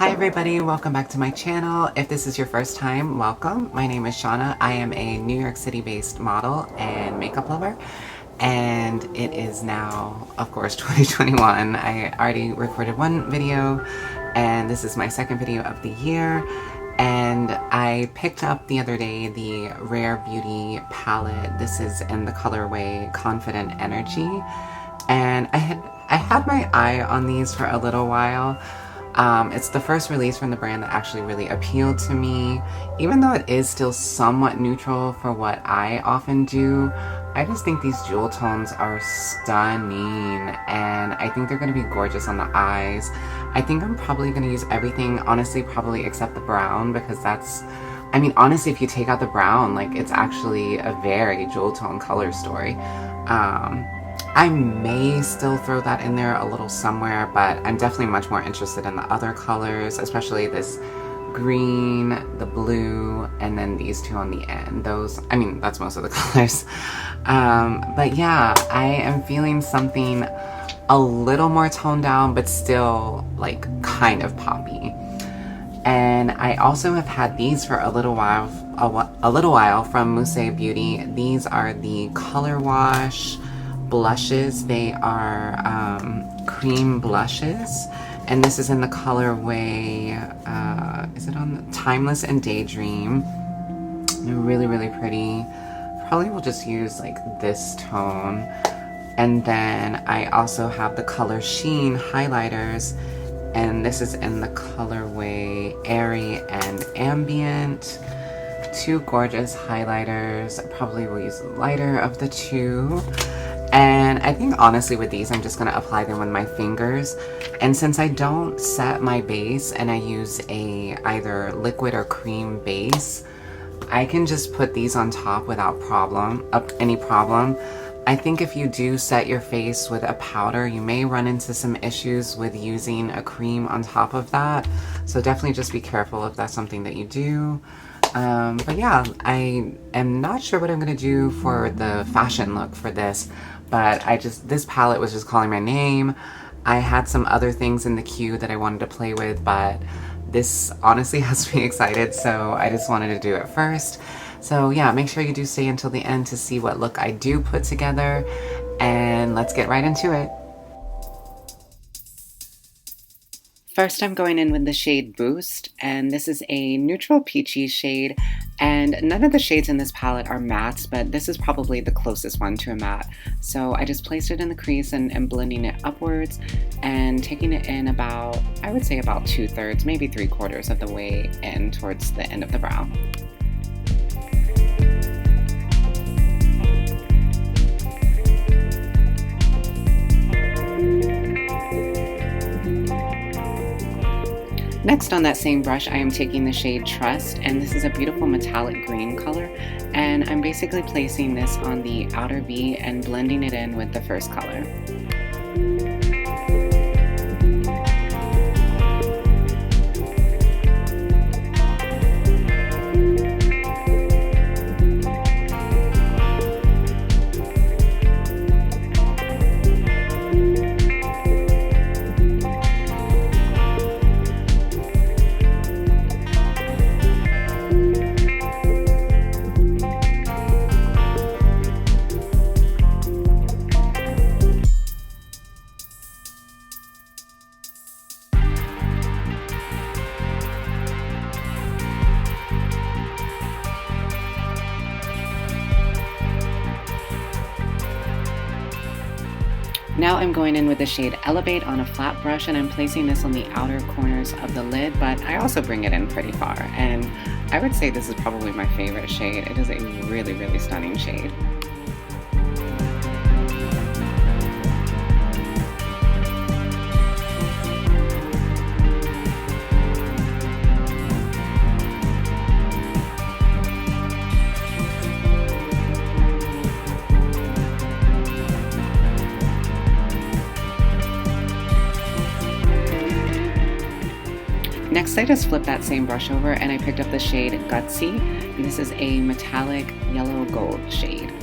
Hi everybody, welcome back to my channel. If this is your first time, welcome. My name is Shauna. I am a New York City based model and makeup lover, and it is now, of course, 2021. I already recorded one video and this is my second video of the year, and I picked up the other day the Rare Beauty palette. This is in the colorway Confident Energy, and I had my eye on these for a little while. It's the first release from the brand that actually really appealed to me. Even though it is still somewhat neutral for what I often do, I just think these jewel tones are stunning, and I think they're going to be gorgeous on the eyes. I think I'm probably going to use everything, honestly, probably except the brown, because that's, I mean, honestly, if you take out the brown, like, it's actually a very jewel tone color story. I may still throw that in there a little somewhere, but I'm definitely much more interested in the other colors, especially this green, the blue, and then these two on the end. Those, I mean, that's most of the colors. But yeah, I am feeling something a little more toned down, but still like kind of poppy. And I also have had these for a little while from Musée Beauty. These are the Color Wash blushes. They are cream blushes, and this is in the colorway, is it on the Timeless and Daydream. They're really, really pretty. Probably will just use like this tone. And then I also have the color Sheen highlighters, and this is in the colorway Airy and Ambient. Two gorgeous highlighters. I probably will use the lighter of the two. And I think honestly with these, I'm just going to apply them with my fingers. And since I don't set my base and I use a either liquid or cream base, I can just put these on top without any problem. I think if you do set your face with a powder, you may run into some issues with using a cream on top of that. So definitely just be careful if that's something that you do. But yeah, I am not sure what I'm going to do for the fashion look for this, but this palette was just calling my name. I had some other things in the queue that I wanted to play with, but this honestly has me excited, so I just wanted to do it first. So yeah, make sure you do stay until the end to see what look I do put together, and let's get right into it. First, I'm going in with the shade Boost, and this is a neutral peachy shade, and none of the shades in this palette are mattes, but this is probably the closest one to a matte. So I just placed it in the crease and blending it upwards and taking it in about, I would say about 2/3, maybe 3/4 of the way in towards the end of the brow. Next, on that same brush, I am taking the shade Trust, and this is a beautiful metallic green color, and I'm basically placing this on the outer V and blending it in with the first color. Now I'm going in with the shade Elevate on a flat brush, and I'm placing this on the outer corners of the lid, but I also bring it in pretty far, and I would say this is probably my favorite shade. It is a really, really stunning shade. Next, I just flipped that same brush over and I picked up the shade Gutsy. And this is a metallic yellow gold shade.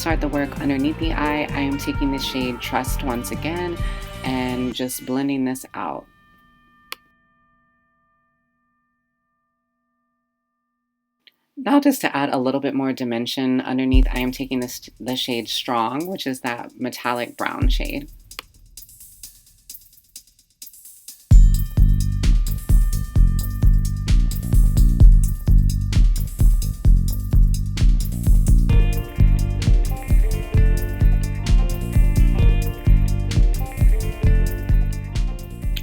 start the work underneath the eye, I am taking the shade Trust once again and just blending this out. Now just to add a little bit more dimension underneath, I am taking the shade Strong, which is that metallic brown shade.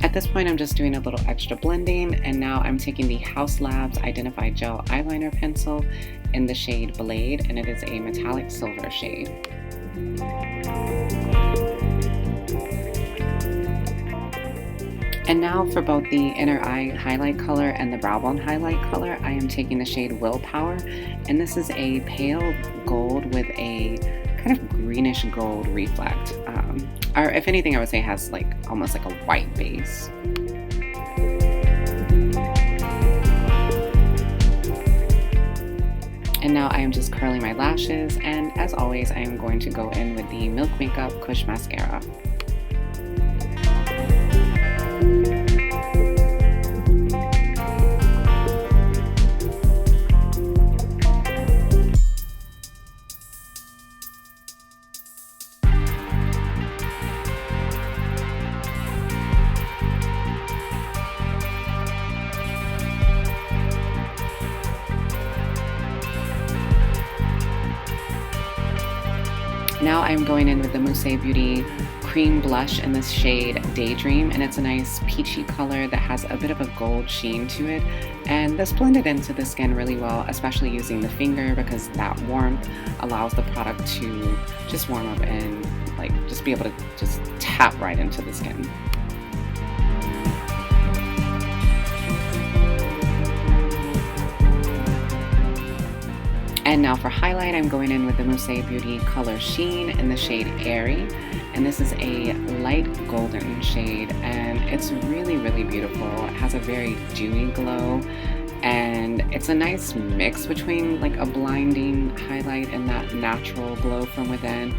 At this point, I'm just doing a little extra blending, and now I'm taking the House Labs Identify Gel Eyeliner Pencil in the shade Blade, and it is a metallic silver shade. And now for both the inner eye highlight color and the brow bone highlight color, I am taking the shade Willpower, and this is a pale gold with a kind of greenish gold reflect. Or if anything, I would say has like almost like a white base. And now I am just curling my lashes, and as always, I am going to go in with the Milk Makeup Kush Mascara. Now I'm going in with the Mousse Beauty cream blush in this shade Daydream, and it's a nice peachy color that has a bit of a gold sheen to it, and this blended into the skin really well, especially using the finger, because that warmth allows the product to just warm up and like just be able to just tap right into the skin. And now for highlight, I'm going in with the Mousse Beauty Color Sheen in the shade Airy. And this is a light golden shade, and it's really, really beautiful. It has a very dewy glow, and it's a nice mix between like a blinding highlight and that natural glow from within.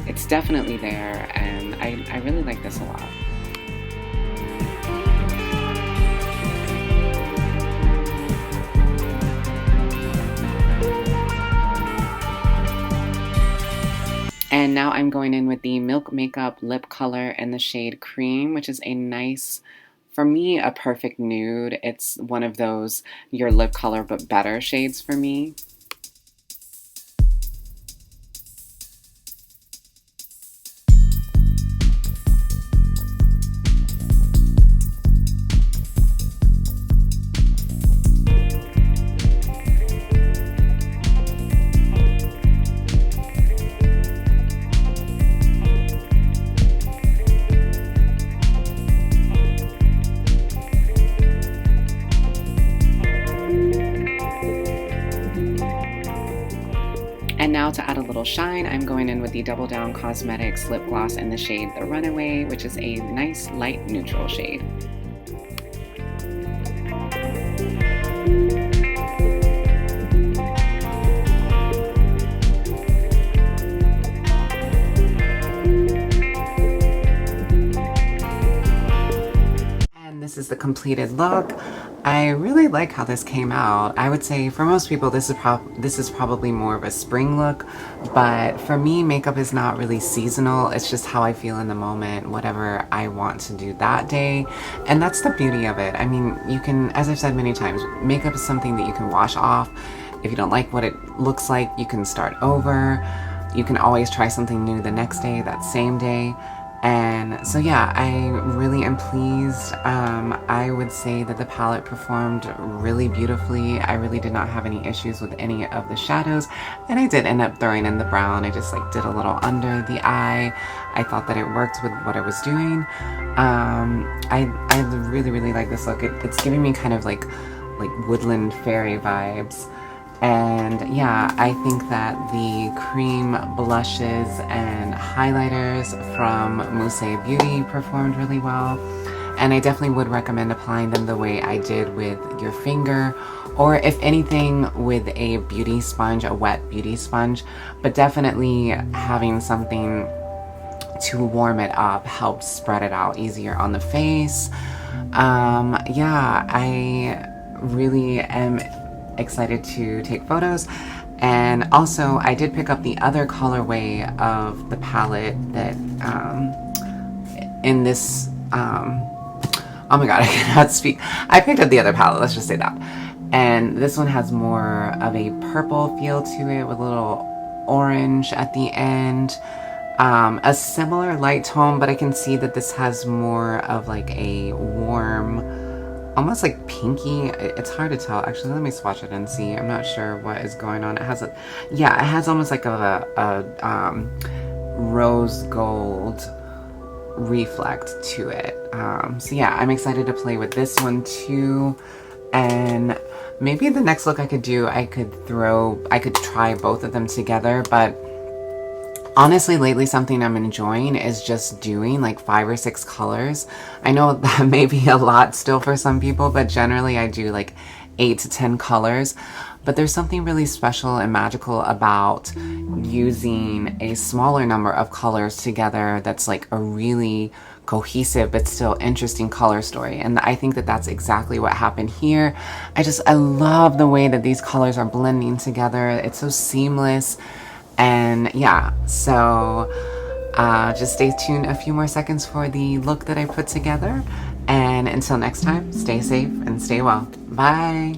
It's definitely there, and I really like this a lot. And now I'm going in with the Milk Makeup Lip Color in the shade Cream, which is a nice, for me, a perfect nude. It's one of those your lip color but better shades for me. And now to add a little shine, I'm going in with the Double Down Cosmetics Lip Gloss in the shade The Runaway, which is a nice light neutral shade. This is the completed look. I really like how this came out. I would say for most people this is probably more of a spring look, but for me makeup is not really seasonal. It's just how I feel in the moment, whatever I want to do that day. And that's the beauty of it. I mean, you can, as I've said many times, makeup is something that you can wash off. If you don't like what it looks like, you can start over. You can always try something new the next day, that same day. And so yeah, I really am pleased. I would say that the palette performed really beautifully. I really did not have any issues with any of the shadows, and I did end up throwing in the brown. I just like did a little under the eye. I thought that it worked with what I was doing. I really like this look. It's giving me kind of like woodland fairy vibes. And yeah, I think that the cream blushes and highlighters from Mousse Beauty performed really well. And I definitely would recommend applying them the way I did with your finger, or if anything with a beauty sponge, a wet beauty sponge. But definitely having something to warm it up helps spread it out easier on the face. Yeah, I really am excited to take photos. And also, I did pick up the other colorway of the palette that in this oh my god, I cannot speak. I picked up the other palette, let's just say that. And this one has more of a purple feel to it with a little orange at the end. A similar light tone, but I can see that this has more of like a warm, almost like pinky. It's hard to tell. Actually, let me swatch it and see. I'm not sure what is going on. It has a, yeah, it has almost like a rose gold reflect to it. So yeah, I'm excited to play with this one too. And maybe the next look I could do, I could try both of them together. But honestly, lately something I'm enjoying is just doing like 5 or 6 colors. I know that may be a lot still for some people, but generally I do like 8 to 10 colors. But there's something really special and magical about using a smaller number of colors together that's like a really cohesive but still interesting color story. And I think that that's exactly what happened here. I love the way that these colors are blending together. It's so seamless. And yeah, so just stay tuned a few more seconds for the look that I put together. And until next time, stay safe and stay well. Bye.